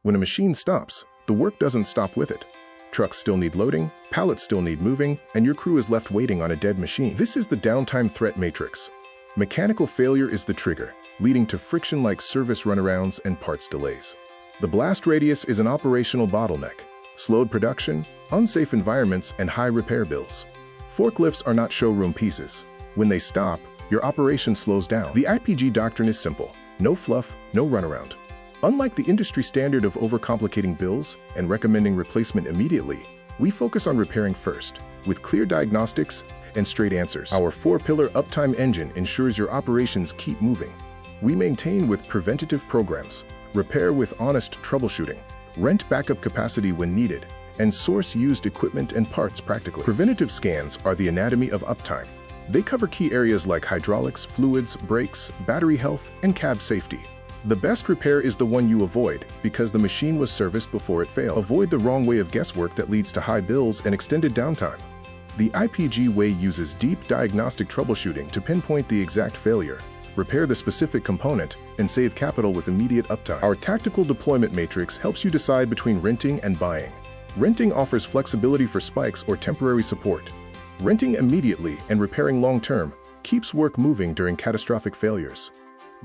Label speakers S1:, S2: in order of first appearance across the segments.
S1: When a machine stops, the work doesn't stop with it. Trucks still need loading, pallets still need moving, and your crew is left waiting on a dead machine. This is the downtime threat matrix. Mechanical failure is the trigger, leading to friction-like service runarounds and parts delays. The blast radius is an operational bottleneck, slowed production, unsafe environments, and high repair bills. Forklifts are not showroom pieces. When they stop, your operation slows down. The IPG doctrine is simple: no fluff, no runaround. Unlike the industry standard of overcomplicating bills and recommending replacement immediately, we focus on repairing first, with clear diagnostics and straight answers. Our 4-pillar uptime engine ensures your operations keep moving. We maintain with preventative programs, repair with honest troubleshooting, rent backup capacity when needed, and source used equipment and parts practically. Preventative scans are the anatomy of uptime. They cover key areas like hydraulics, fluids, brakes, battery health, and cab safety. The best repair is the one you avoid because the machine was serviced before it failed. Avoid the wrong way of guesswork that leads to high bills and extended downtime. The IPG way uses deep diagnostic troubleshooting to pinpoint the exact failure, repair the specific component, and save capital with immediate uptime. Our tactical deployment matrix helps you decide between renting and buying. Renting offers flexibility for spikes or temporary support. Renting immediately and repairing long-term keeps work moving during catastrophic failures.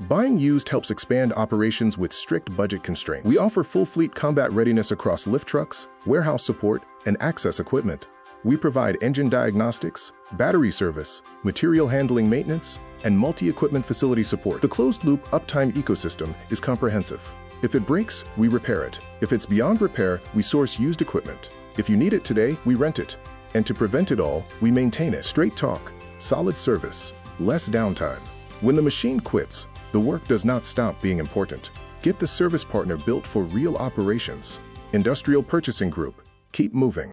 S1: Buying used helps expand operations with strict budget constraints. We offer full fleet combat readiness across lift trucks, warehouse support, and access equipment. We provide engine diagnostics, battery service, material handling maintenance, and multi-equipment facility support. The closed-loop uptime ecosystem is comprehensive. If it breaks, we repair it. If it's beyond repair, we source used equipment. If you need it today, we rent it. And to prevent it all, we maintain it. Straight talk, solid service, less downtime. When the machine quits, the work does not stop being important. Get the service partner built for real operations. Industrial Purchasing Group. Keep moving.